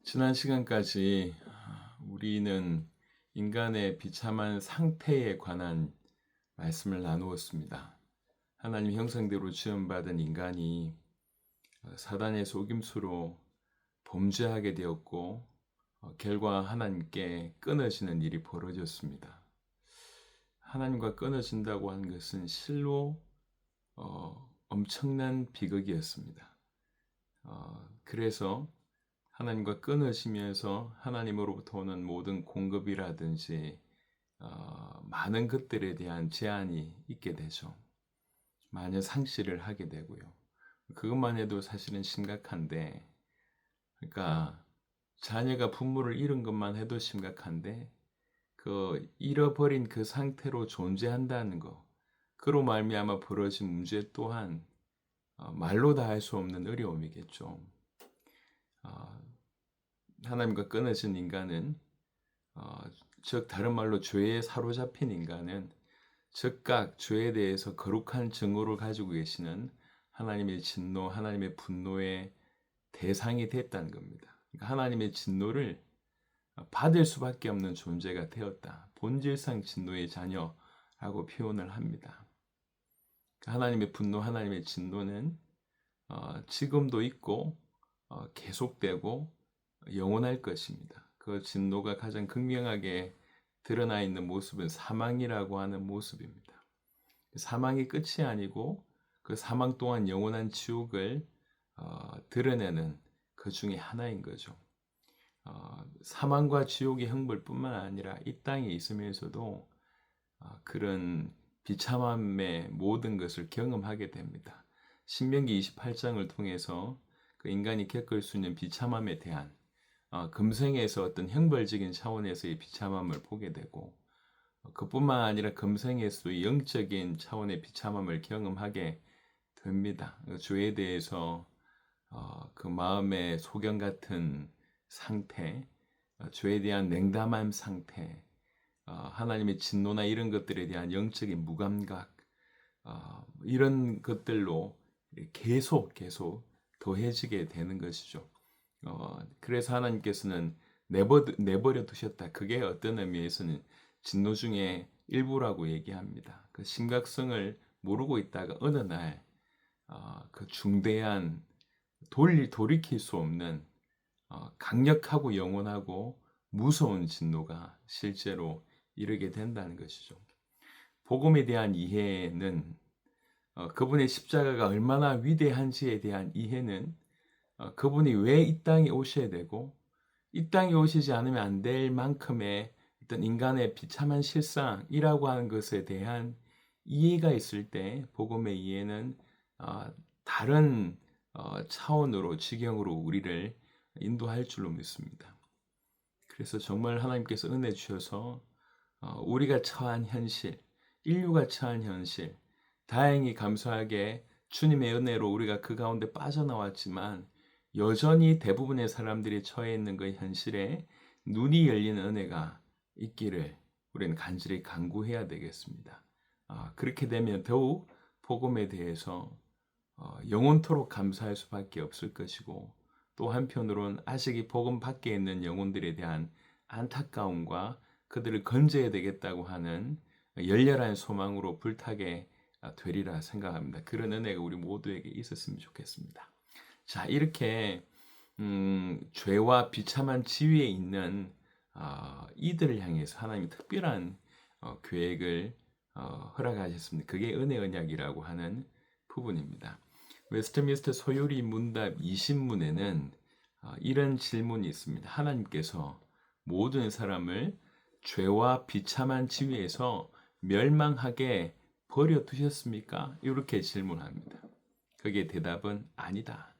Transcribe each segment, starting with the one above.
지난 시간까지 우리는 인간의 비참한 상태에 관한 말씀을 나누었습니다. 하나님 형상대로 지음받은 인간이 사단의 속임수로 범죄하게 되었고 결과 하나님께 끊어지는 일이 벌어졌습니다. 하나님과 끊어진다고 하는 것은 실로 엄청난 비극이었습니다. 그래서 하나님과 끊어지면서 하나님으로부터 오는 모든 공급이라든지 많은 것들에 대한 제한이 있게 되죠. 많은 상실을 하게 되고요. 그것만 해도 사실은 심각한데, 그러니까 자녀가 부모를 잃은 것만 해도 심각한데, 그 잃어버린 그 상태로 존재한다는 거, 그로 말미암아 벌어진 문제 또한 말로 다 할 수 없는 어려움이겠죠. 어, 하나님과 끊어진 인간은 어, 즉 다른 말로 죄에 사로잡힌 인간은 즉각 죄에 대해서 거룩한 증오를 가지고 계시는 하나님의 진노, 하나님의 분노의 대상이 됐다는 겁니다. 그러니까 하나님의 진노를 받을 수밖에 없는 존재가 되었다. 본질상 진노의 자녀라고 표현을 합니다. 하나님의 분노, 하나님의 진노는 지금도 있고 계속되고 영원할 것입니다. 그 진노가 가장 극명하게 드러나 있는 모습은 사망이라고 하는 모습입니다. 사망이 끝이 아니고 그 사망 또한 영원한 지옥을 드러내는 그 중에 하나인 거죠. 사망과 지옥의 형벌뿐만 아니라 이 땅에 있으면서도 그런 비참함의 모든 것을 경험하게 됩니다. 신명기 28장을 통해서 그 인간이 겪을 수 있는 비참함에 대한 금생에서 어떤 형벌적인 차원에서의 비참함을 보게 되고 그뿐만 아니라 금생에서도 영적인 차원의 비참함을 경험하게 됩니다. 주에 대해서 그 마음의 소경 같은 상태, 주에 대한 냉담한 상태, 하나님의 진노나 이런 것들에 대한 영적인 무감각, 이런 것들로 계속 더해지게 되는 것이죠. 그래서 하나님께서는 내버려 두셨다. 그게 어떤 의미에서는 진노 중에 일부라고 얘기합니다. 그 심각성을 모르고 있다가 어느 날 그 중대한 돌이킬 수 없는 강력하고 영원하고 무서운 진노가 실제로 이르게 된다는 것이죠. 복음에 대한 이해는 그분의 십자가가 얼마나 위대한지에 대한 이해는 그분이 왜 이 땅에 오셔야 되고 이 땅에 오시지 않으면 안 될 만큼의 어떤 인간의 비참한 실상이라고 하는 것에 대한 이해가 있을 때 복음의 이해는 다른 차원으로 지경으로 우리를 인도할 줄로 믿습니다. 그래서 정말 하나님께서 은혜 주셔서 우리가 처한 현실, 인류가 처한 현실, 다행히 감사하게 주님의 은혜로 우리가 그 가운데 빠져나왔지만 여전히 대부분의 사람들이 처해 있는 그 현실에 눈이 열리는 은혜가 있기를 우리는 간절히 간구해야 되겠습니다. 그렇게 되면 더욱 복음에 대해서 영원토록 감사할 수밖에 없을 것이고 또 한편으로는 아직 이 복음 밖에 있는 영혼들에 대한 안타까움과 그들을 건져야 되겠다고 하는 열렬한 소망으로 불타게 되리라 생각합니다. 그런 은혜가 우리 모두에게 있었으면 좋겠습니다. 자, 이렇게 죄와 비참한 지위에 있는 이들을 향해서 하나님이 특별한 계획을 허락하셨습니다. 그게 은혜 언약이라고 하는 부분입니다. 웨스트민스터 소요리 문답 20문에는 이런 질문이 있습니다. 하나님께서 모든 사람을 죄와 비참한 지위에서 멸망하게 버려두셨습니까? 이렇게 질문합니다. 거기에 대답은 아니다.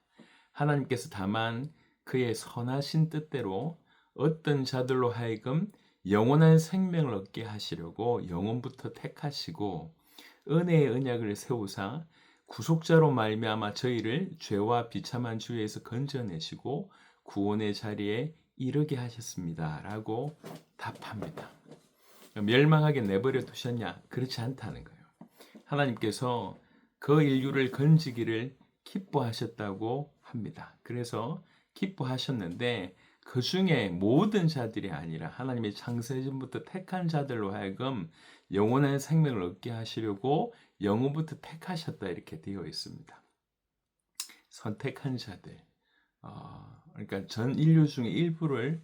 하나님께서 다만 그의 선하신 뜻대로 어떤 자들로 하여금 영원한 생명을 얻게 하시려고 영원부터 택하시고 은혜의 언약을 세우사 구속자로 말미암아 저희를 죄와 비참한 주에서 건져내시고 구원의 자리에 이르게 하셨습니다. 라고 답합니다. 멸망하게 내버려 두셨냐? 그렇지 않다는 거예요. 하나님께서 그 인류를 건지기를 기뻐하셨다고 합니다. 그래서 기뻐하셨는데 그 중에 모든 자들이 아니라 하나님의 창세전부터 택한 자들로 하여금 영원한 생명을 얻게 하시려고 영원부터 택하셨다 이렇게 되어 있습니다. 선택한 자들, 그러니까 전 인류 중에 일부를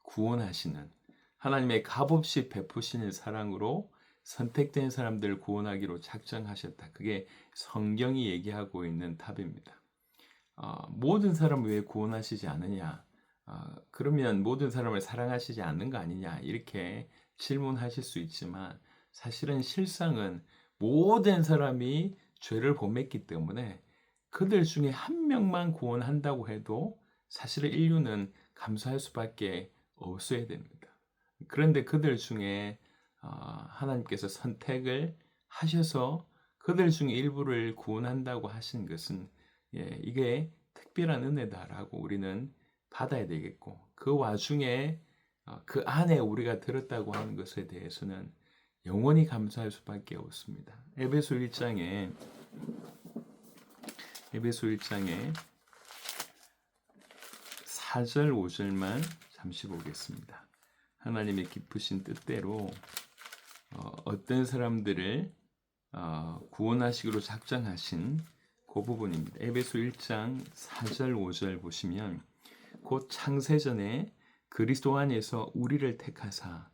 구원하시는 하나님의 값없이 베푸시는 사랑으로 선택된 사람들을 구원하기로 작정하셨다. 그게 성경이 얘기하고 있는 답입니다. 모든 사람을 왜 구원하시지 않느냐? 그러면 모든 사람을 사랑하시지 않는 거 아니냐? 이렇게 질문하실 수 있지만 사실은 실상은 모든 사람이 죄를 범했기 때문에 그들 중에 한 명만 구원한다고 해도 사실은 인류는 감수할 수밖에 없어야 됩니다. 그런데 그들 중에 하나님께서 선택을 하셔서 그들 중에 일부를 구원한다고 하신 것은 이게 특별한 은혜다라고 우리는 받아야 되겠고, 그 와중에 그 안에 우리가 들었다고 하는 것에 대해서는 영원히 감사할 수밖에 없습니다. 에베소 1장에 4절 5절만 잠시 보겠습니다. 하나님의 기쁘신 뜻대로 어떤 사람들을 구원하시기로 작정하신 그 부분입니다. 에베소 1장 4절 5절 보시면 곧 창세전에 그리스도 안에서 우리를 택하사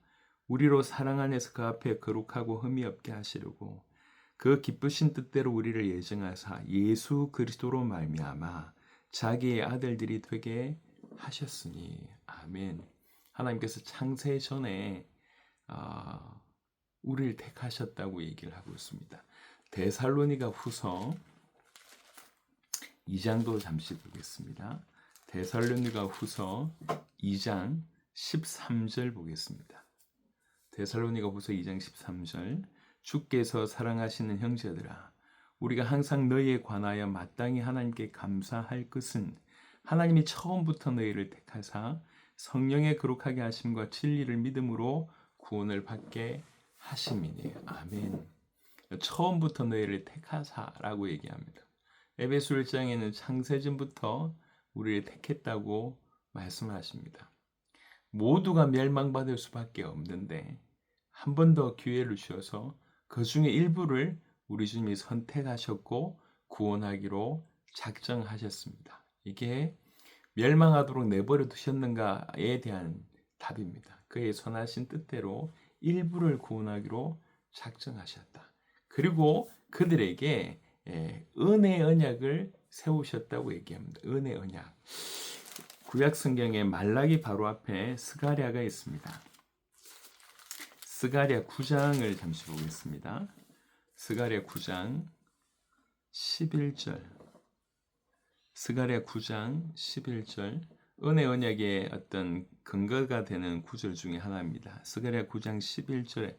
우리로 사랑 안에서 그 앞에 거룩하고 흠이 없게 하시려고 그 기쁘신 뜻대로 우리를 예정하사 예수 그리스도로 말미암아 자기의 아들들이 되게 하셨으니. 아멘. 하나님께서 창세 전에 우리를 택하셨다고 얘기를 하고 있습니다. 데살로니가 후서 2장도 잠시 보겠습니다. 데살로니가 후서 2장 13절 보겠습니다. 데살로니가 후서 2장 13절 주께서 사랑하시는 형제들아 우리가 항상 너희에 관하여 마땅히 하나님께 감사할 것은 하나님이 처음부터 너희를 택하사 성령의 거룩하게 하심과 진리를 믿음으로 구원을 받게 하심이니. 아멘. 처음부터 너희를 택하사라고 얘기합니다. 에베소 1장에는 창세전부터 우리를 택했다고 말씀하십니다. 모두가 멸망받을 수밖에 없는데 한 번 더 기회를 주셔서 그 중에 일부를 우리 주님이 선택하셨고 구원하기로 작정하셨습니다. 이게 멸망하도록 내버려 두셨는가에 대한 답입니다. 그의 선하신 뜻대로 일부를 구원하기로 작정하셨다. 그리고 그들에게 은혜 언약을 세우셨다고 얘기합니다. 은혜 언약. 구약 성경에 말라기 바로 앞에 스가랴가 있습니다. 스가랴 9장을 잠시 보겠습니다. 스가랴 9장 11절. 스가랴 9장 11절. 은혜 언약의 어떤 근거가 되는 구절 중에 하나입니다. 스가랴 9장 11절에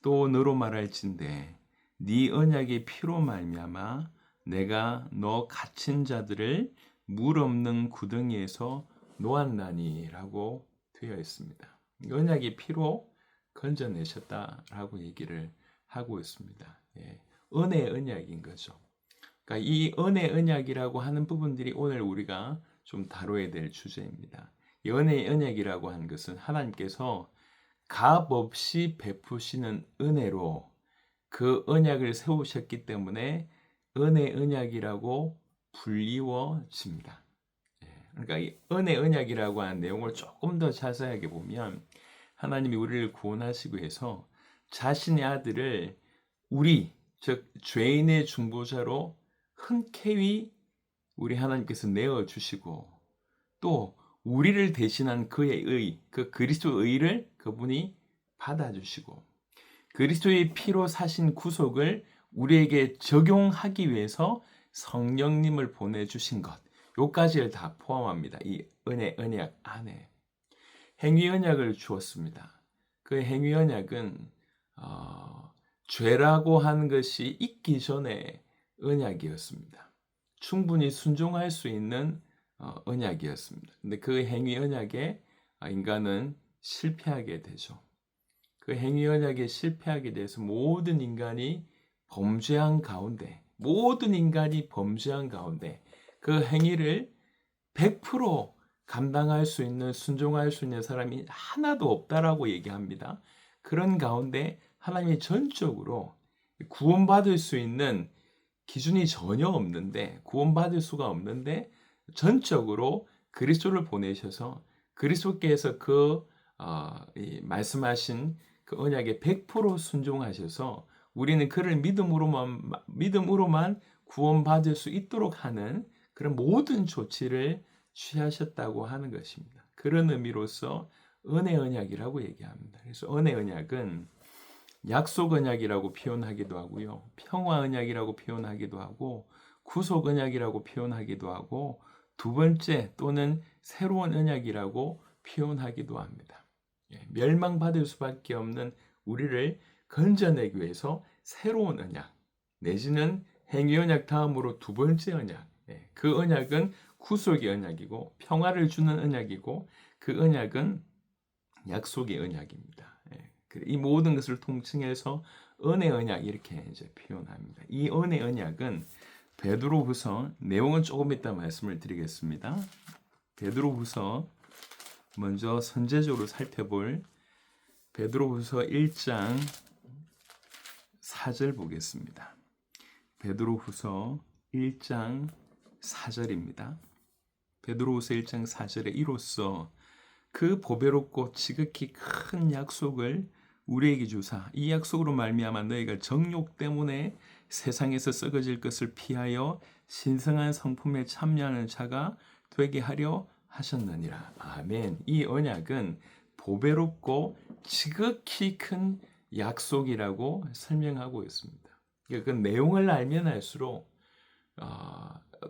또 너로 말할진대 네 언약의 피로 말미암아 내가 너 갇힌 자들을 물 없는 구덩이에서 놓았나니라고 되어 있습니다. 언약의 피로 건져내셨다라고 얘기를 하고 있습니다. 은혜 언약인 거죠. 그러니까 이 은혜 언약이라고 하는 부분들이 오늘 우리가 좀 다뤄야 될 주제입니다. 이 은혜 언약이라고 하는 것은 하나님께서 값없이 베푸시는 은혜로 그 언약을 세우셨기 때문에 은혜 언약이라고 불리워집니다. 그러니까 이 은혜 언약이라고 하는 내용을 조금 더 자세하게 보면 하나님이 우리를 구원하시기 위해서 자신의 아들을 우리 즉 죄인의 중보자로 흔쾌히 우리 하나님께서 내어주시고 또 우리를 대신한 그의 의, 그 그리스도의 의를 그분이 받아주시고 그리스도의 피로 사신 구속을 우리에게 적용하기 위해서 성령님을 보내주신 것 요까지를 다 포함합니다. 이 은혜 언약 안에 행위 언약을 주었습니다. 그 행위 언약은 죄라고 하는 것이 있기 전에 언약이었습니다. 충분히 순종할 수 있는 언약이었습니다. 근데 그 행위 언약에 인간은 실패하게 되죠. 그 행위 언약에 실패하게 돼서 모든 인간이 범죄한 가운데 그 행위를 100% 감당할 수 있는, 순종할 수 있는 사람이 하나도 없다라고 얘기합니다. 그런 가운데 하나님이 전적으로 구원받을 수 있는 기준이 전혀 없는데, 구원받을 수가 없는데 전적으로 그리스도를 보내셔서 그리스도께서 이 말씀하신 그 언약에 100% 순종하셔서 우리는 그를 믿음으로만 구원받을 수 있도록 하는 그런 모든 조치를 취하셨다고 하는 것입니다. 그런 의미로서 은혜 언약이라고 얘기합니다. 그래서 은혜 언약은 약속 언약이라고 표현하기도 하고요. 평화 언약이라고 표현하기도 하고 구속 언약이라고 표현하기도 하고 두 번째 또는 새로운 언약이라고 표현하기도 합니다. 멸망받을 수밖에 없는 우리를 건져내기 위해서 새로운 언약 내지는 행위 언약 다음으로 두 번째 언약, 그 언약은 구속의 언약이고 평화를 주는 언약이고 그 언약은 약속의 언약입니다. 이 모든 것을 통칭해서 은혜 언약 이렇게 이제 표현합니다. 이 은혜 언약은 베드로후서, 내용은 조금 이따 말씀을 드리겠습니다. 베드로후서 먼저 선제적으로 살펴볼 베드로후서 1장 4절 보겠습니다. 베드로후서 1장 4절입니다. 베드로후서 1장 4절에 이로써 그 보배롭고 지극히 큰 약속을 우리에게 주사 이 약속으로 말미암아 너희가 정욕 때문에 세상에서 썩어질 것을 피하여 신성한 성품에 참여하는 자가 되게 하려 하셨느니라. 아멘. 이 언약은 보배롭고 지극히 큰 약속이라고 설명하고 있습니다. 그 내용을 알면 알수록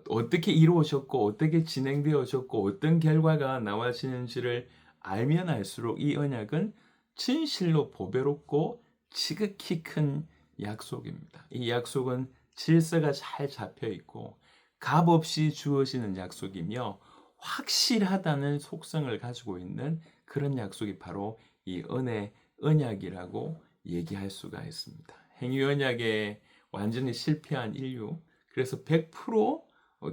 어떻게 이루어졌고 어떻게 진행되어졌고 어떤 결과가 나와지는지를 알면 알수록 이 언약은 진실로 보배롭고 지극히 큰 약속입니다. 이 약속은 질서가 잘 잡혀 있고 값없이 주어지는 약속이며 확실하다는 속성을 가지고 있는 그런 약속이 바로 이 은혜 언약이라고 얘기할 수가 있습니다. 행위 언약에 완전히 실패한 인류, 그래서 100%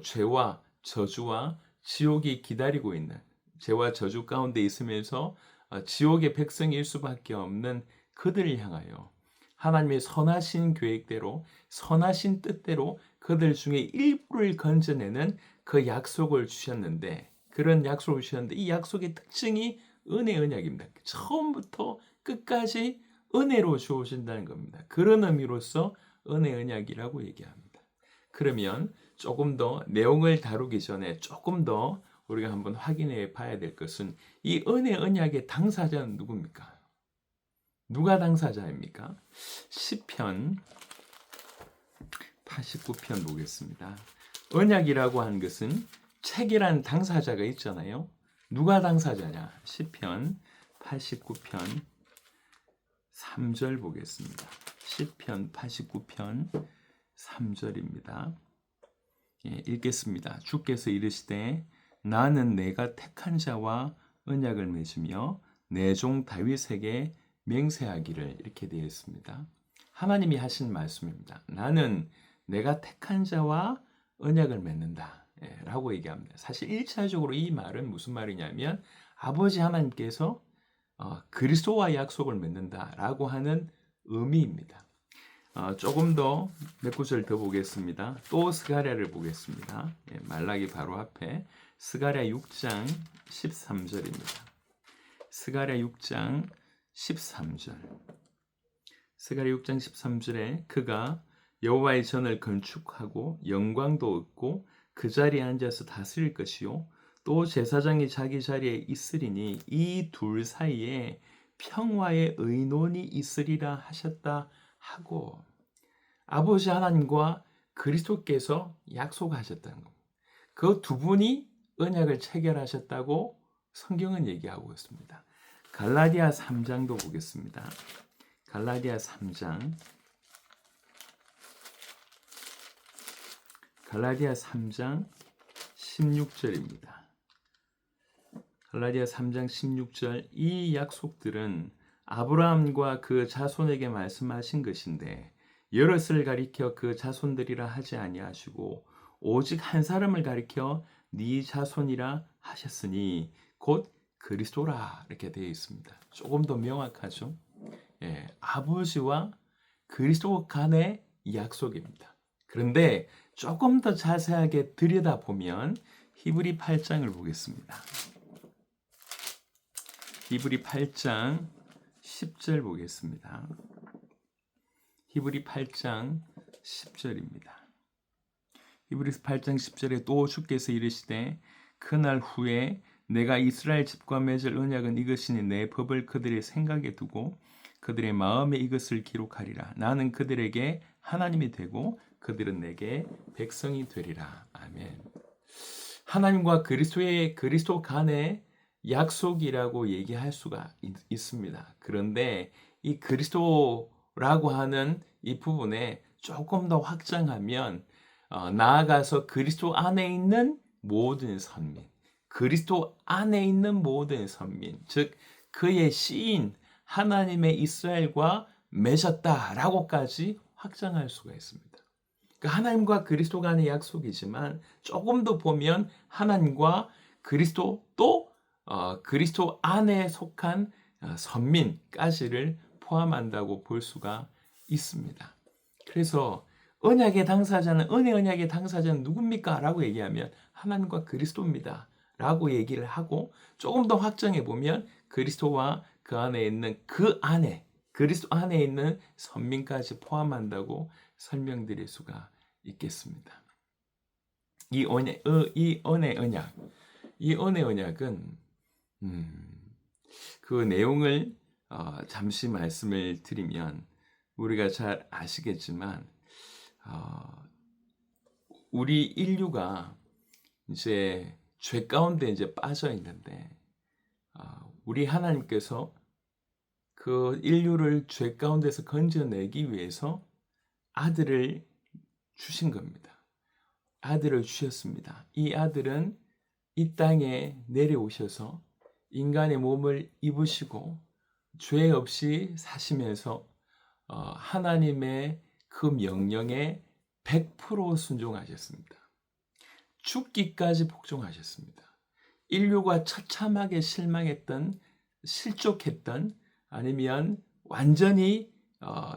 죄와 저주와 지옥이 기다리고 있는, 죄와 저주 가운데 있으면서 지옥의 백성일 수밖에 없는 그들을 향하여 하나님의 선하신 계획대로 선하신 뜻대로 그들 중에 일부를 건져내는 그 약속을 주셨는데, 그런 약속을 주셨는데 이 약속의 특징이 은혜 언약입니다. 처음부터 끝까지 은혜로 주어진다는 겁니다. 그런 의미로서 은혜 언약이라고 얘기합니다. 그러면 조금 더 내용을 다루기 전에 조금 더 우리가 한번 확인해 봐야 될 것은 이 은혜 언약의 당사자는 누굽니까? 누가 당사자입니까? 시편 89편 보겠습니다. 언약이라고 하는 것은 책이란 당사자가 있잖아요. 누가 당사자냐? 시편 89편 3절 보겠습니다. 시편 89편 3절입니다. 읽겠습니다. 주께서 이르시되 나는 내가 택한 자와 언약을 맺으며 내 종 다윗에게 맹세하기를, 이렇게 되어 있습니다. 하나님이 하신 말씀입니다. 나는 내가 택한 자와 언약을 맺는다 라고 얘기합니다. 사실 1차적으로 이 말은 무슨 말이냐면 아버지 하나님께서 그리스도와 약속을 맺는다 라고 하는 의미입니다. 조금 더 몇 구절 더 보겠습니다. 또 스가랴를 보겠습니다. 말라기 바로 앞에 스가랴 6장 13절입니다. 스가랴 6장 13절. 스가랴 6장 13절에 그가 여호와의 전을 건축하고 영광도 얻고 그 자리에 앉아서 다스릴 것이요 또 제사장이 자기 자리에 있으리니 이 둘 사이에 평화의 의논이 있으리라 하셨다 하고, 아버지 하나님과 그리스도께서 약속하셨다는 겁니다. 그 두 분이 언약을 체결하셨다고 성경은 얘기하고 있습니다. 갈라디아 3장도 보겠습니다. 갈라디아 3장 16절입니다. 갈라디아 3장 16절, 이 약속들은 아브라함과 그 자손에게 말씀하신 것인데 여럿을 가리켜 그 자손들이라 하지 아니하시고 오직 한 사람을 가리켜 네 자손이라 하셨으니 곧 그리스도라 이렇게 되어 있습니다. 조금 더 명확하죠. 예, 아버지와 그리스도 간의 약속입니다. 그런데 조금 더 자세하게 들여다보면 히브리 8장을 보겠습니다. 히브리 8장 10절 보겠습니다. 히브리 8장 10절입니다. 히브리서 8장 10절에 또 주께서 이르시되 그날 후에 내가 이스라엘 집과 맺을 언약은 이것이니 내 법을 그들의 생각에 두고 그들의 마음에 이것을 기록하리라. 나는 그들에게 하나님이 되고 그들은 내게 백성이 되리라. 아멘. 하나님과 그리스도 간의 약속이라고 얘기할 수가 있습니다. 그런데 이 그리스도라고 하는 이 부분에 조금 더 확장하면 나아가서 그리스도 안에 있는 모든 선민, 그리스도 안에 있는 모든 선민, 즉 그의 씨인 하나님의 이스라엘과 맺었다라고까지 확장할 수가 있습니다. 그러니까 하나님과 그리스도 간의 약속이지만 조금 더 보면 하나님과 그리스도 또 그리스도 안에 속한 선민까지를 포함한다고 볼 수가 있습니다. 그래서 언약의 당사자는 은혜 언약의 당사자는 누굽니까? 라고 얘기하면 하나님과 그리스도입니다. 라고 얘기를 하고 조금 더 확장해 보면 그리스도와 그 안에 있는 그리스도 안에 있는 선민까지 포함한다고 설명드릴 수가 있겠습니다. 이 은혜 언약은 그 내용을 잠시 말씀을 드리면 우리가 잘 아시겠지만 우리 인류가 이제 죄 가운데 이제 빠져 있는데 우리 하나님께서 그 인류를 죄 가운데서 건져내기 위해서 아들을 주신 겁니다. 아들을 주셨습니다. 이 아들은 이 땅에 내려오셔서 인간의 몸을 입으시고 죄 없이 사시면서 하나님의 그 명령에 100% 순종하셨습니다. 죽기까지 복종하셨습니다. 인류가 처참하게 실족했던 아니면 완전히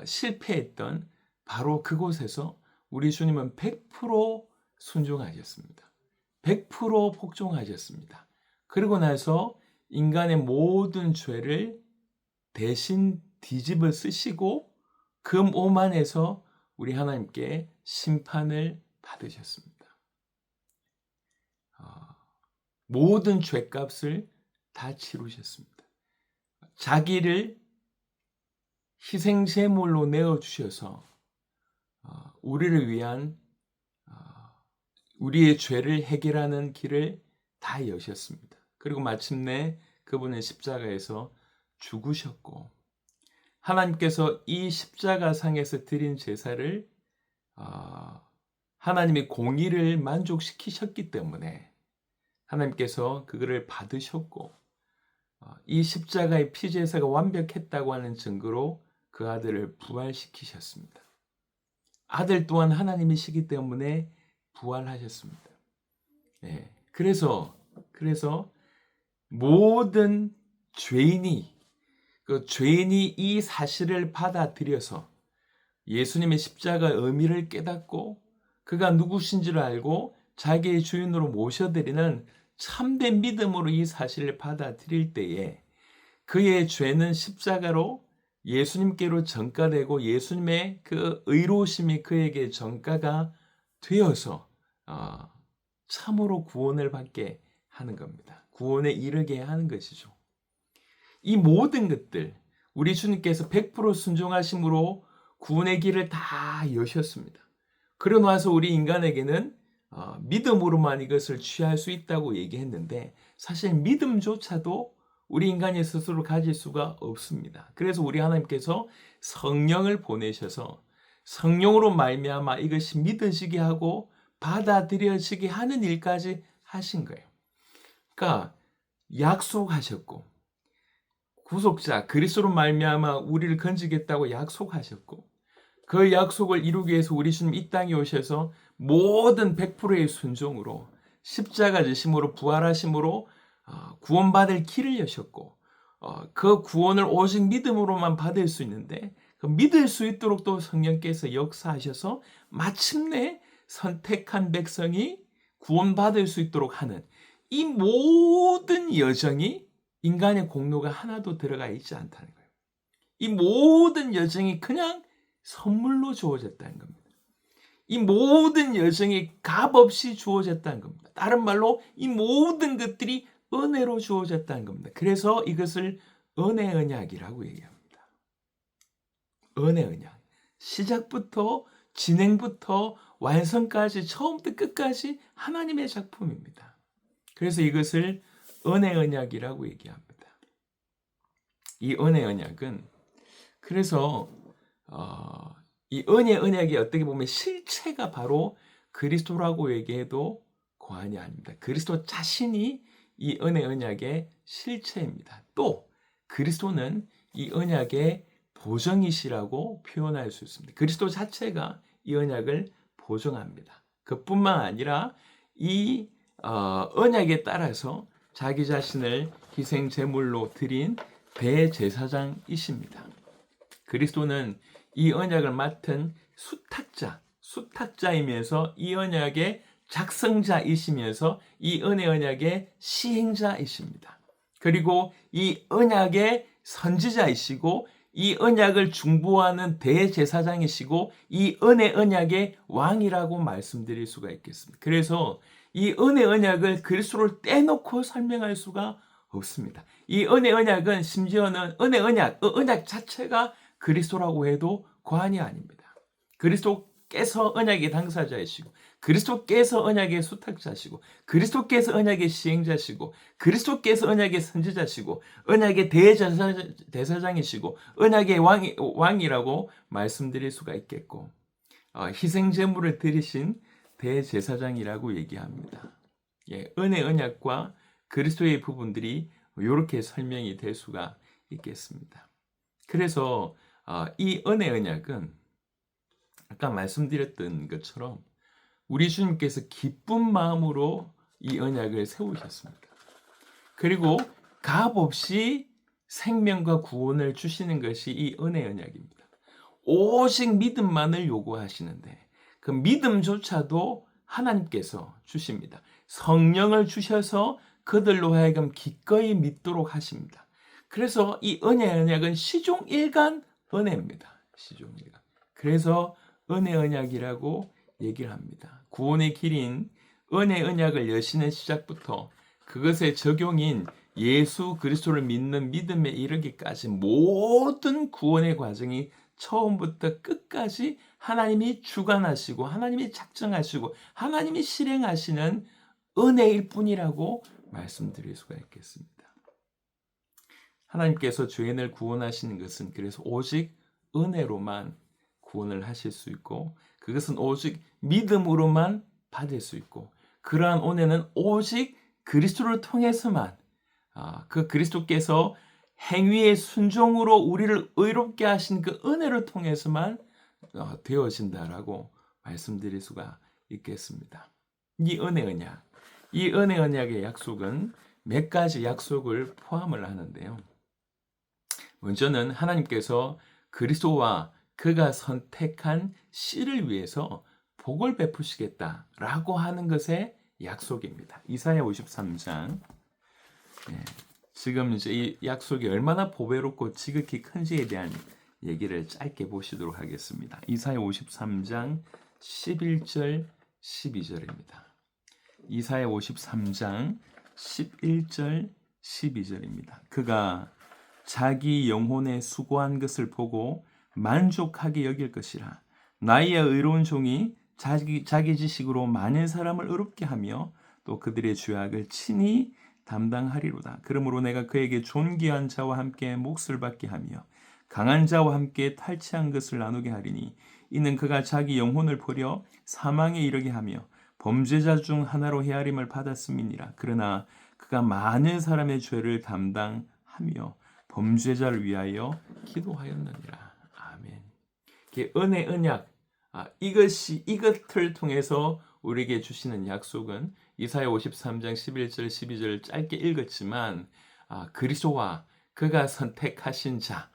실패했던 바로 그곳에서 우리 주님은 100% 순종하셨습니다. 100% 복종하셨습니다. 그리고 나서 인간의 모든 죄를 대신 뒤집어 쓰시고 그 몸 안에서 우리 하나님께 심판을 받으셨습니다. 모든 죄값을 다 치르셨습니다. 자기를 희생제물로 내어주셔서 우리를 위한 우리의 죄를 해결하는 길을 다 여셨습니다. 그리고 마침내 그분은 십자가에서 죽으셨고 하나님께서 이 십자가상에서 드린 제사를 하나님의 공의를 만족시키셨기 때문에 하나님께서 그거를 받으셨고 이 십자가의 피제사가 완벽했다고 하는 증거로 그 아들을 부활시키셨습니다. 아들 또한 하나님이시기 때문에 부활하셨습니다. 네, 그래서 모든 죄인이 이 사실을 받아들여서 예수님의 십자가의 의미를 깨닫고 그가 누구신지를 알고 자기의 주인으로 모셔드리는 참된 믿음으로 이 사실을 받아들일 때에 그의 죄는 십자가로 예수님께로 전가되고 예수님의 그 의로우심이 그에게 전가가 되어서 참으로 구원을 받게 하는 겁니다. 구원에 이르게 하는 것이죠. 이 모든 것들 우리 주님께서 100% 순종하심으로 구원의 길을 다 여셨습니다. 그러고 나서 우리 인간에게는 믿음으로만 이것을 취할 수 있다고 얘기했는데 사실 믿음조차도 우리 인간이 스스로 가질 수가 없습니다. 그래서 우리 하나님께서 성령을 보내셔서 성령으로 말미암아 이것이 믿어지게 하고 받아들여지게 하는 일까지 하신 거예요. 그러니까 약속하셨고 구속자 그리스도로 말미암아 우리를 건지겠다고 약속하셨고 그 약속을 이루기 위해서 우리 주님 이 땅에 오셔서 모든 100%의 순종으로 십자가 지심으로 부활하심으로 구원받을 길을 여셨고 그 구원을 오직 믿음으로만 받을 수 있는데 그 믿을 수 있도록 또 성령께서 역사하셔서 마침내 선택한 백성이 구원받을 수 있도록 하는 이 모든 여정이 인간의 공로가 하나도 들어가 있지 않다는 거예요. 이 모든 여정이 그냥 선물로 주어졌다는 겁니다. 이 모든 여정이 값없이 주어졌다는 겁니다. 다른 말로 이 모든 것들이 은혜로 주어졌다는 겁니다. 그래서 이것을 은혜 언약이라고 얘기합니다. 은혜 언약. 시작부터 진행부터 완성까지 처음부터 끝까지 하나님의 작품입니다. 그래서 이것을 은혜 언약이라고 얘기합니다. 이 은혜 언약은 그래서 이 은혜 언약이 어떻게 보면 실체가 바로 그리스도라고 얘기해도 과언이 아닙니다. 그리스도 자신이 이 은혜 언약의 실체입니다. 또 그리스도는 이 언약의 보정이시라고 표현할 수 있습니다. 그리스도 자체가 이 언약을 보정합니다. 그뿐만 아니라 이 언약에 따라서 자기 자신을 희생 제물로 드린 대제사장이십니다. 그리스도는 이 언약을 맡은 수탁자이면서 이 언약의 작성자이시면서 이 은혜 언약의 시행자이십니다. 그리고 이 언약의 선지자이시고 이 언약을 중보하는 대제사장이시고 이 은혜 언약의 왕이라고 말씀드릴 수가 있겠습니다. 그래서 이 은혜 언약을 그리스도를 떼놓고 설명할 수가 없습니다. 이 은혜 언약은 심지어는 은혜 언약 자체가 그리스도라고 해도 과언이 아닙니다. 그리스도께서 언약의 당사자이시고 그리스도께서 언약의 수탁자시고 그리스도께서 언약의 시행자시고 그리스도께서 언약의 선지자시고 언약의 대제사장이시고 언약의 왕이라고 말씀드릴 수가 있겠고 희생 제물을 드리신 대제사장이라고 얘기합니다. 예, 은혜 언약과 그리스도의 부분들이 이렇게 설명이 될 수가 있겠습니다. 그래서 이 은혜 언약은 아까 말씀드렸던 것처럼 우리 주님께서 기쁜 마음으로 이 언약을 세우셨습니다. 그리고 값없이 생명과 구원을 주시는 것이 이 은혜 언약입니다. 오직 믿음만을 요구하시는데 그 믿음조차도 하나님께서 주십니다. 성령을 주셔서 그들로 하여금 기꺼이 믿도록 하십니다. 그래서 이 은혜 언약은 시종일관 은혜입니다. 시종일관. 그래서 은혜 언약이라고 얘기를 합니다. 구원의 길인 은혜 언약을 여시는 시작부터 그것의 적용인 예수 그리스도를 믿는 믿음에 이르기까지 모든 구원의 과정이 처음부터 끝까지 하나님이 주관하시고 하나님이 작정하시고 하나님이 실행하시는 은혜일 뿐이라고 말씀드릴 수가 있겠습니다. 하나님께서 죄인을 구원하시는 것은 그래서 오직 은혜로만 구원을 하실 수 있고 그것은 오직 믿음으로만 받을 수 있고 그러한 은혜는 오직 그리스도를 통해서만 그 그리스도께서 행위의 순종으로 우리를 의롭게 하신 그 은혜를 통해서만 되어진다라고 말씀드릴 수가 있겠습니다. 이 은혜 언약의 약속은 몇 가지 약속을 포함을 하는데요. 먼저는 하나님께서 그리스도와 그가 선택한 씨를 위해서 복을 베푸시겠다라고 하는 것의 약속입니다. 이사야 53장. 지금 이제 이 약속이 얼마나 보배롭고 지극히 큰지에 대한 얘기를 짧게 보시도록 하겠습니다. 이사야 53장 11절 12절입니다. 이사야 53장 11절 12절입니다. 그가 자기 영혼에 수고한 것을 보고 만족하게 여길 것이라. 나의 의로운 종이 자기 지식으로 많은 사람을 의롭게 하며 또 그들의 죄악을 친히 담당하리로다. 그러므로 내가 그에게 존귀한 자와 함께 몫을 받게 하며 강한 자와 함께 탈취한 것을 나누게 하리니 이는 그가 자기 영혼을 버려 사망에 이르게 하며 범죄자 중 하나로 헤아림을 받았음이니라. 그러나 그가 많은 사람의 죄를 담당하며 범죄자를 위하여 기도하였느니라. 아멘. 은혜 언약 이것을 통해서 우리에게 주시는 약속은 이사야 53장 11절 12절 짧게 읽었지만 그리스도와 그가 선택하신 자,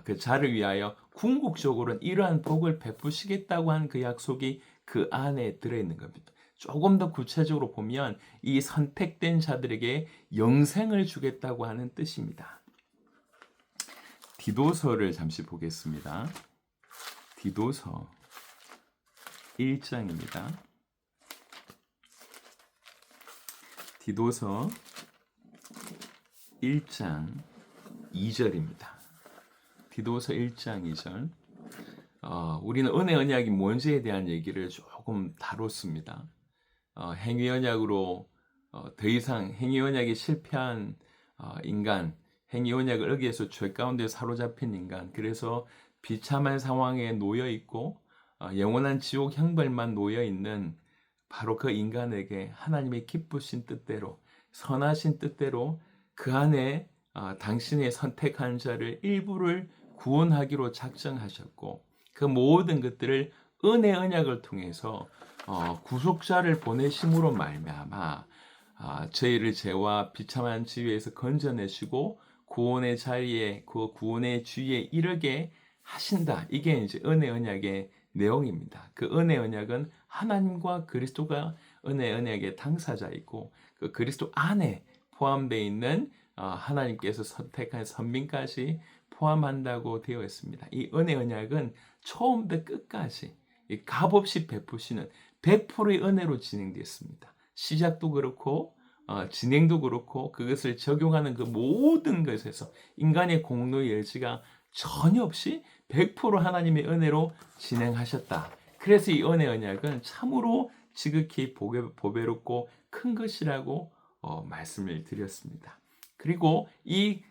그 자를 위하여 궁극적으로는 이러한 복을 베푸시겠다고 한 그 약속이 그 안에 들어있는 겁니다. 조금 더 구체적으로 보면 이 선택된 자들에게 영생을 주겠다고 하는 뜻입니다. 디도서를 잠시 보겠습니다. 디도서 1장입니다. 디도서 1장 2절입니다. 디도서 1장 2절. 우리는 은혜 언약이 뭔지에 대한 얘기를 조금 다뤘습니다. 행위 언약으로 더 이상 행위 언약이 실패한 인간, 행위 언약을 어기해서 죄 가운데 사로잡힌 인간, 그래서 비참한 상황에 놓여 있고 영원한 지옥 형벌만 놓여 있는 바로 그 인간에게 하나님의 기쁘신 뜻대로, 선하신 뜻대로 그 안에 당신의 선택한 자를 일부를 구원하기로 작정하셨고, 그 모든 것들을 은혜 언약을 통해서 구속자를 보내심으로 말미암아 저희를 죄와 비참한 지위에서 건져내시고 구원의 자리에, 그 구원의 주위에 이르게 하신다. 이게 이제 은혜 언약의 내용입니다. 그 은혜 언약은 하나님과 그리스도가 은혜 언약의 당사자이고, 그 그리스도 안에 포함되어 있는 하나님께서 선택한 선민까지 포함한다고 되어 있습니다. 이 은혜 언약은 처음부터 끝까지 값없이 베푸시는 100%의 은혜로 진행되었습니다. 시작도 그렇고 진행도 그렇고 그것을 적용하는 그 모든 것에서 인간의 공로의 여지가 전혀 없이 100% 하나님의 은혜로 진행하셨다. 그래서 이 은혜 언약은 참으로 지극히 보배롭고 큰 것이라고 말씀을 드렸습니다. 그리고 이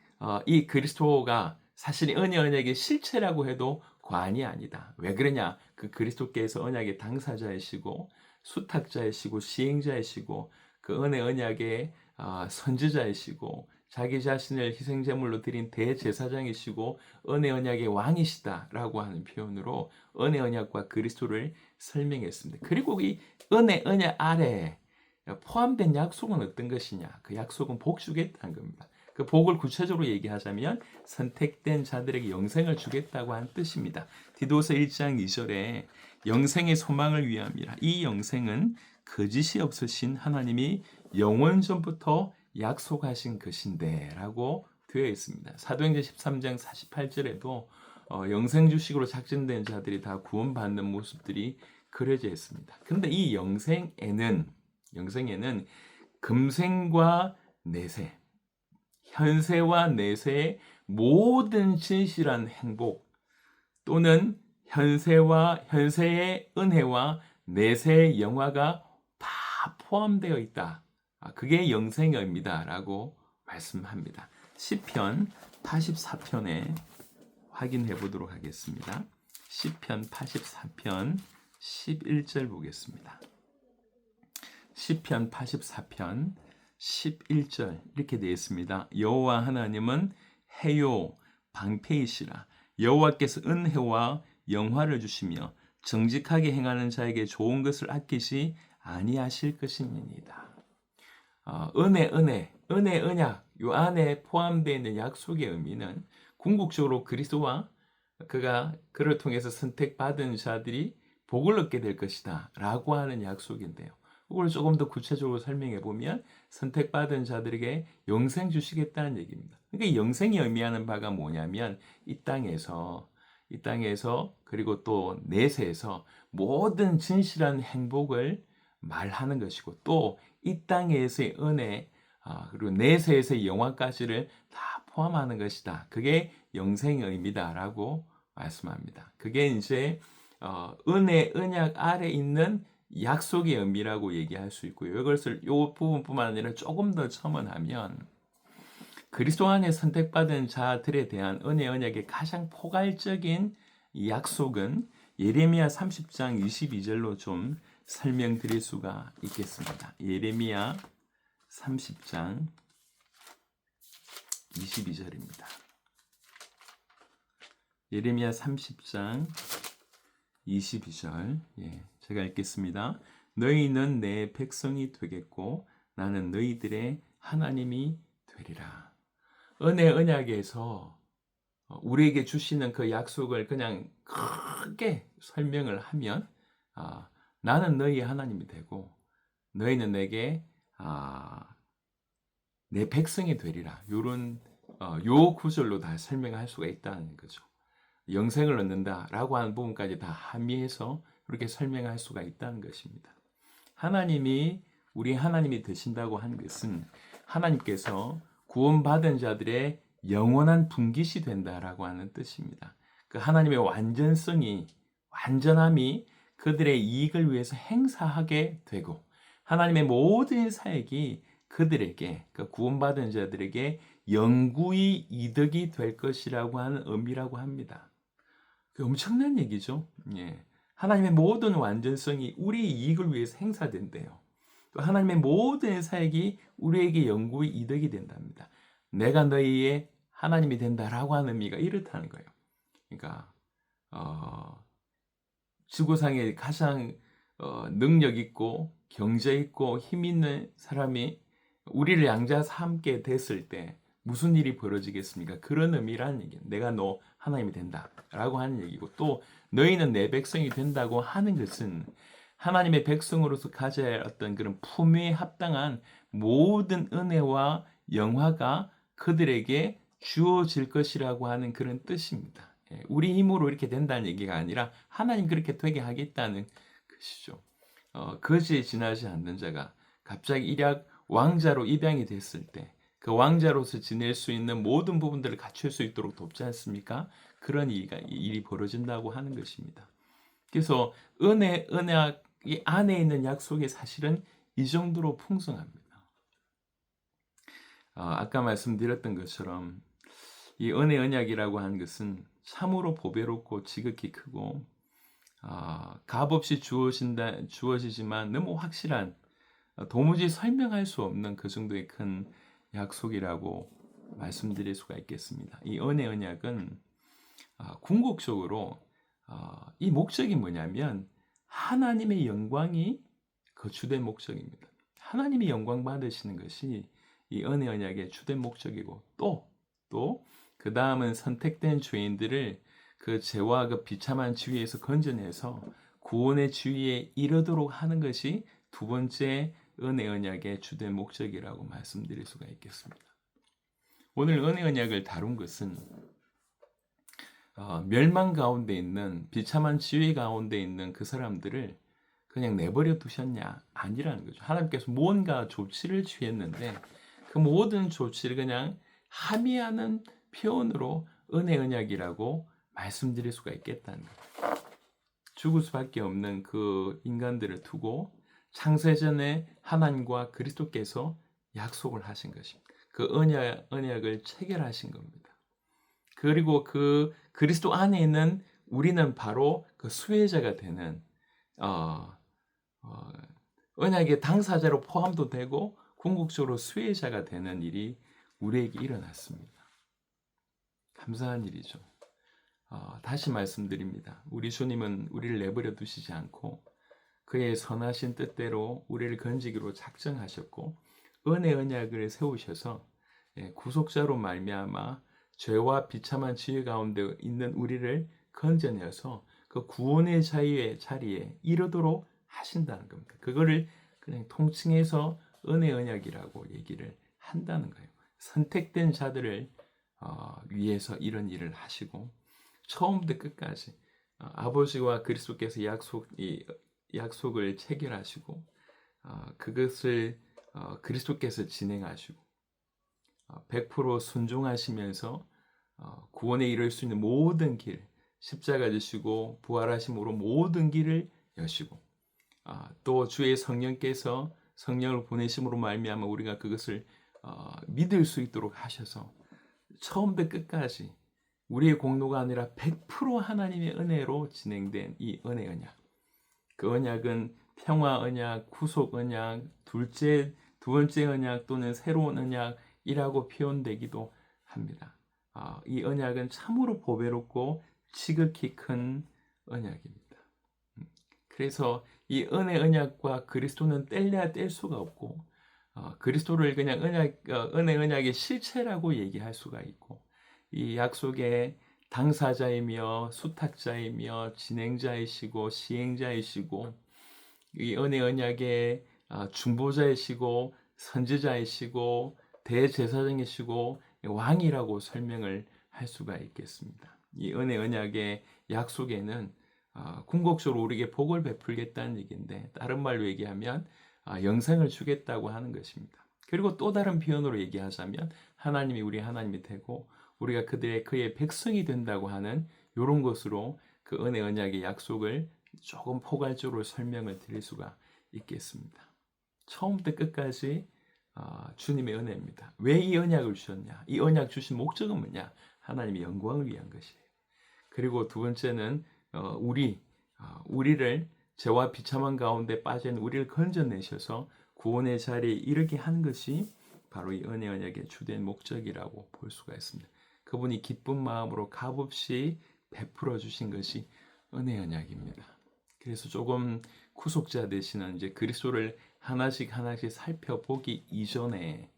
그리스도가 사실 은혜 언약의 실체라고 해도 과언이 아니다. 왜 그러냐? 그 그리스도께서 언약의 당사자이시고 수탁자이시고 시행자이시고 그 은혜 언약의 선지자이시고 자기 자신을 희생제물로 드린 대제사장이시고 은혜 언약의 왕이시다라고 하는 표현으로 은혜 언약과 그리스도를 설명했습니다. 그리고 이 은혜 언약 아래에 포함된 약속은 어떤 것이냐? 그 약속은 복 주겠다는 겁니다. 그 복을 구체적으로 얘기하자면 선택된 자들에게 영생을 주겠다고 하는 뜻입니다. 디도서 1장 2절에 영생의 소망을 위함이라. 이 영생은 거짓이 없으신 하나님이 영원 전부터 약속하신 것인데 라고 되어 있습니다. 사도행전 13장 48절에도 영생 주식으로 작정된 자들이 다 구원받는 모습들이 그려져 있습니다. 그런데 이 영생에는 금생과 내세, 현세와 내세의 모든 진실한 행복 또는 현세의 은혜와 내세의 영화가 다 포함되어 있다. 그게 영생의 의미다라고 말씀합니다. 시편 84편에 확인해 보도록 하겠습니다. 시편 84편 11절 보겠습니다. 시편 84편 11절 이렇게 되어 있습니다. 여호와 하나님은 해요 방패이시라. 여호와께서 은혜와 영화를 주시며 정직하게 행하는 자에게 좋은 것을 아끼시 아니하실 것입니다. 은혜, 언약 요 안에 포함되어 있는 약속의 의미는 궁극적으로 그리스도와 그를 통해서 선택받은 자들이 복을 얻게 될 것이다 라고 하는 약속인데요. 이걸 조금 더 구체적으로 설명해 보면 선택받은 자들에게 영생 주시겠다는 얘기입니다. 그러니까 영생이 의미하는 바가 뭐냐면 이 땅에서 그리고 또 내세에서 모든 진실한 행복을 말하는 것이고 또 이 땅에서의 은혜 그리고 내세에서의 영화까지를 다 포함하는 것이다. 그게 영생의 의미다라고 말씀합니다. 그게 이제 은혜 언약 아래 있는 약속의 의미라고 얘기할 수 있고요. 이것을 이 부분뿐만 아니라 조금 더 첨언하면 그리스도 안에 선택받은 자들에 대한 은혜 언약의 가장 포괄적인 약속은 예레미야 30장 22절로 좀 설명드릴 수가 있겠습니다. 예레미야 30장 22절입니다. 예레미야 30장 22절 제가 읽겠습니다. 너희는 내 백성이 되겠고 나는 너희들의 하나님이 되리라. 은혜 언약에서 우리에게 주시는 그 약속을 그냥 크게 설명을 하면 나는 너희의 하나님이 되고 너희는 내게 내 백성이 되리라. 요런 요 구절로 다 설명할 수가 있다는 거죠. 영생을 얻는다라고 하는 부분까지 다 함의해서 그렇게 설명할 수가 있다는 것입니다. 하나님이 우리 하나님이 되신다고 하는 것은 하나님께서 구원받은 자들의 영원한 분깃이 된다라고 하는 뜻입니다. 그 하나님의 완전함이 그들의 이익을 위해서 행사하게 되고 하나님의 모든 사역이 그들에게, 그 구원받은 자들에게 영구히 이득이 될 것이라고 하는 의미라고 합니다. 엄청난 얘기죠. 예. 하나님의 모든 완전성이 우리 이익을 위해서 행사된대요. 또 하나님의 모든 사역이 우리에게 영구히 이득이 된답니다. 내가 너희의 하나님이 된다라고 하는 의미가 이렇다는 거예요. 그러니까 지구상에 가장 능력 있고 경제 있고 힘 있는 사람이 우리를 양자서 함께 됐을 때 무슨 일이 벌어지겠습니까? 그런 의미라는 얘기예요. 내가 너 하나님이 된다라고 하는 얘기고 또 너희는 내 백성이 된다고 하는 것은 하나님의 백성으로서 가져야 할 어떤 그런 품위에 합당한 모든 은혜와 영화가 그들에게 주어질 것이라고 하는 그런 뜻입니다. 우리 힘으로 이렇게 된다는 얘기가 아니라 하나님 그렇게 되게 하겠다는 것이죠. 거지에 지나지 않는 자가 갑자기 일약 왕자로 입양이 됐을 때 그 왕자로서 지낼 수 있는 모든 부분들을 갖출 수 있도록 돕지 않습니까? 그런 일이 벌어진다고 하는 것입니다. 그래서 언약 이 안에 있는 약속이 사실은 이 정도로 풍성합니다. 아까 말씀드렸던 것처럼 이 은혜 언약이라고 하는 것은 참으로 보배롭고 지극히 크고 값없이 주어지지만 너무 확실한 도무지 설명할 수 없는 그 정도의 큰 약속이라고 말씀드릴 수가 있겠습니다. 이 은혜 언약은 궁극적으로 이 목적이 뭐냐면 하나님의 영광이 그 주된 목적입니다. 하나님이 영광 받으시는 것이 이 은혜 언약의 주된 목적이고 또 그 다음은 선택된 죄인들을 그 죄와 그 비참한 지위에서 건져내서 구원의 지위에 이르도록 하는 것이 두 번째 은혜 언약의 주된 목적이라고 말씀드릴 수가 있겠습니다. 오늘 은혜 언약을 다룬 것은 멸망 가운데 있는 비참한 지위 가운데 있는 그 사람들을 그냥 내버려 두셨냐? 아니라는 거죠. 하나님께서 뭔가 조치를 취했는데 그 모든 조치를 그냥 함의하는 표현으로 은혜 언약이라고 말씀드릴 수가 있겠다는 거예요. 죽을 수밖에 없는 그 인간들을 두고 창세전에 하나님과 그리스도께서 약속을 하신 것입니다. 그 언약을 체결하신 겁니다. 그리고 그 그리스도 안에 있는 우리는 바로 그 수혜자가 되는 언약의 당사자로 포함도 되고 궁극적으로 수혜자가 되는 일이 우리에게 일어났습니다. 감사한 일이죠. 다시 말씀드립니다. 우리 주님은 우리를 내버려 두시지 않고 그의 선하신 뜻대로 우리를 건지기로 작정하셨고 은혜 언약을 세우셔서 구속자로 말미암아 죄와 비참한 지혜 가운데 있는 우리를 건져내서 그 구원의 자리에 이르도록 하신다는 겁니다. 그거를 그냥 통칭해서 은혜 언약이라고 얘기를 한다는 거예요. 선택된 자들을 위해서 이런 일을 하시고 처음부터 끝까지 아버지와 그리스도께서 약속을 체결하시고 그것을 그리스도께서 진행하시고 100% 순종하시면서 구원에 이를 수 있는 모든 길, 십자가 지시고 부활하심으로 모든 길을 여시고 또 주의 성령께서 성령을 보내심으로 말미암아 우리가 그것을 믿을 수 있도록 하셔서 처음부터 끝까지 우리의 공로가 아니라 100% 하나님의 은혜로 진행된 이 은혜 언약. 그 언약은 평화 언약, 구속 언약, 두 번째 언약 또는 새로운 언약이라고 표현되기도 합니다. 이 언약은 참으로 보배롭고 지극히 큰 언약입니다. 그래서 이 은혜 언약과 그리스도는 뗄래야 뗄 수가 없고 그리스도를 그냥 은혜 언약의 실체라고 얘기할 수가 있고 이 약속의 당사자이며 수탁자이며 진행자이시고 시행자이시고 이 은혜 언약의 중보자이시고 선지자이시고 대제사장이시고 왕이라고 설명을 할 수가 있겠습니다. 이 은혜 언약의 약속에는 궁극적으로 우리에게 복을 베풀겠다는 얘기인데 다른 말로 얘기하면 영생을 주겠다고 하는 것입니다. 그리고 또 다른 표현으로 얘기하자면 하나님이 우리 하나님이 되고 우리가 그의 백성이 된다고 하는 이런 것으로 그 은혜 언약의 약속을 조금 포괄적으로 설명을 드릴 수가 있겠습니다. 처음부터 끝까지 주님의 은혜입니다. 왜 이 언약을 주셨냐? 이 언약 주신 목적은 뭐냐? 하나님의 영광을 위한 것이에요. 그리고 두 번째는 우리를 죄와 비참한 가운데 빠진 우리를 건져내셔서 구원의 자리에 이르게 한 것이 바로 이 은혜 언약의 주된 목적이라고 볼 수가 있습니다. 그분이 기쁜 마음으로 값없이 베풀어 주신 것이 은혜 언약입니다. 그래서 조금 구속자 되시는 이제 그리스도를 하나씩 살펴보기 이전에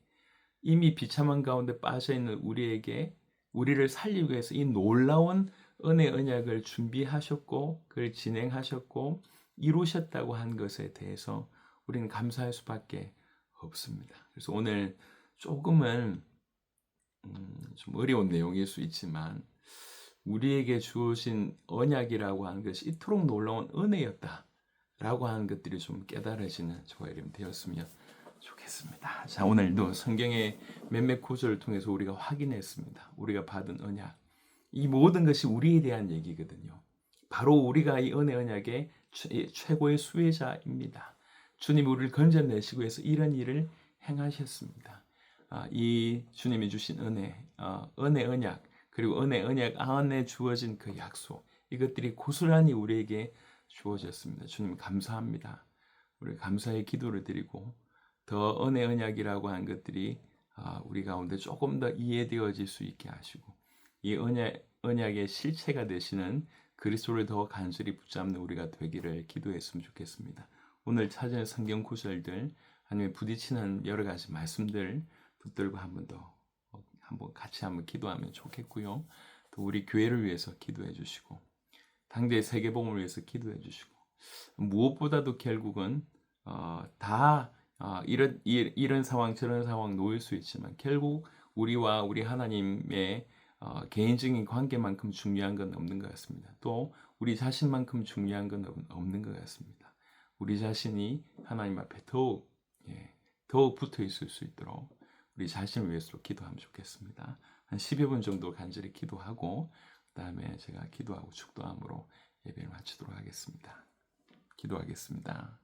이미 비참한 가운데 빠져 있는 우리를 살리기 위해서 이 놀라운 은혜 언약을 준비하셨고 그걸 진행하셨고 이루셨다고 한 것에 대해서 우리는 감사할 수밖에 없습니다. 그래서 오늘 조금은 좀 어려운 내용일 수 있지만 우리에게 주어진 언약이라고 하는 것이 이토록 놀라운 은혜였다라고 하는 것들이 좀 깨달아지는 저와 여러분 되었으면 좋겠습니다. 자, 오늘도 성경의 몇몇 구절을 통해서 우리가 확인했습니다. 우리가 받은 언약. 이 모든 것이 우리에 대한 얘기거든요. 바로 우리가 이 은혜 언약의 최고의 수혜자입니다. 주님이 우리를 건져내시고 해서 이런 일을 행하셨습니다. 이 주님이 주신 은혜 언약 그리고 은혜 언약 안에 주어진 그 약속 이것들이 고스란히 우리에게 주어졌습니다. 주님 감사합니다. 우리 감사의 기도를 드리고 더 은혜 언약이라고 한 것들이 우리 가운데 조금 더 이해되어질 수 있게 하시고 이 언약의 실체가 되시는 그리스도를 더 간절히 붙잡는 우리가 되기를 기도했으면 좋겠습니다. 오늘 찾은 성경 구절들 아니면 부딪히는 여러 가지 말씀들 붙들고 한번 같이 기도하면 좋겠고요. 또 우리 교회를 위해서 기도해 주시고 당대의 세계복음을 위해서 기도해 주시고 무엇보다도 결국은 이런 상황 저런 상황 놓일 수 있지만 결국 우리와 우리 하나님의 개인적인 관계만큼 중요한 건 없는 것 같습니다. 또 우리 자신만큼 중요한 건 없는 것 같습니다. 우리 자신이 하나님 앞에 더욱 붙어 있을 수 있도록 우리 자신을 위해서 기도하면 좋겠습니다. 한 10여 분 정도 간절히 기도하고 그 다음에 제가 기도하고 축도함으로 예배를 마치도록 하겠습니다. 기도하겠습니다.